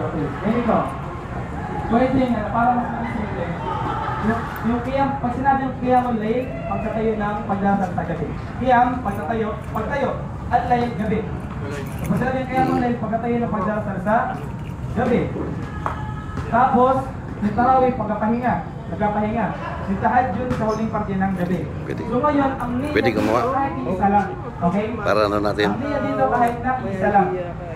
okay. Ganito. Pwede nga, para mas simple. Yung qiyam, pag sinabi yung qiyamul layl, pagtatayo ng pagdasal sa gabi. Qiyam, pagtayo, at layl, gabi. Pag sinabi yung qiyamul layl, pagtatayo ng pagdasal sa gabi. Tapos, yung tarawih, pagpapahinga. Yung tahajjud sa huling parte ng gabi. Pwede. So ngayon, ang niya Pwede gumawa. kahit isa lang. Okay? Para ano natin? Ang niya dito kahit na isa lang.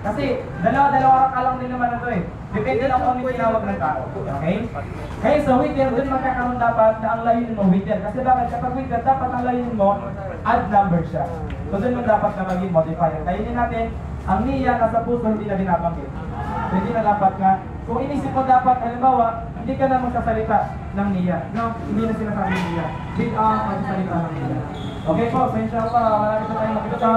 Kasi dalawa ka lang din naman na ito eh. Depende lang kung ano yung tinawag ng tao. Okay? Kaya sa wither, dun magkakaroon dapat na ang layunin mo wither. Kasi bakit kapag wither, dapat ang layunin mo add number siya. So dun mo dapat na maging modifier. Kaya yun natin, ang niya nasa puso hindi na binabanggit. Hindi na dapat nga. Kung inisip mo dapat, halimbawa, hindi ka na magsasalita ng niya. No, hindi na sinasabi ng niya. Big ang magsasalita ng niya. Okay po, so inshallah, marami pa tayong makikita.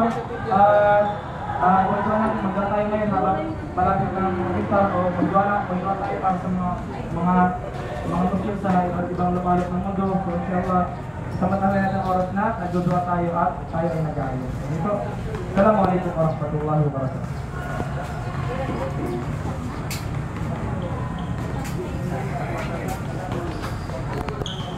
Kung natin magdala tayo ngayon habang malapit na ng makikita o magdala tayo para sa mga tungkol sa iba't ibang lumalot ng mundo. So inshallah, samantan na natin oras na, nagdudua tayo at tayo ay nag-aayos. Ito, Assalamualaikum warahmatullahi wabarakatuh.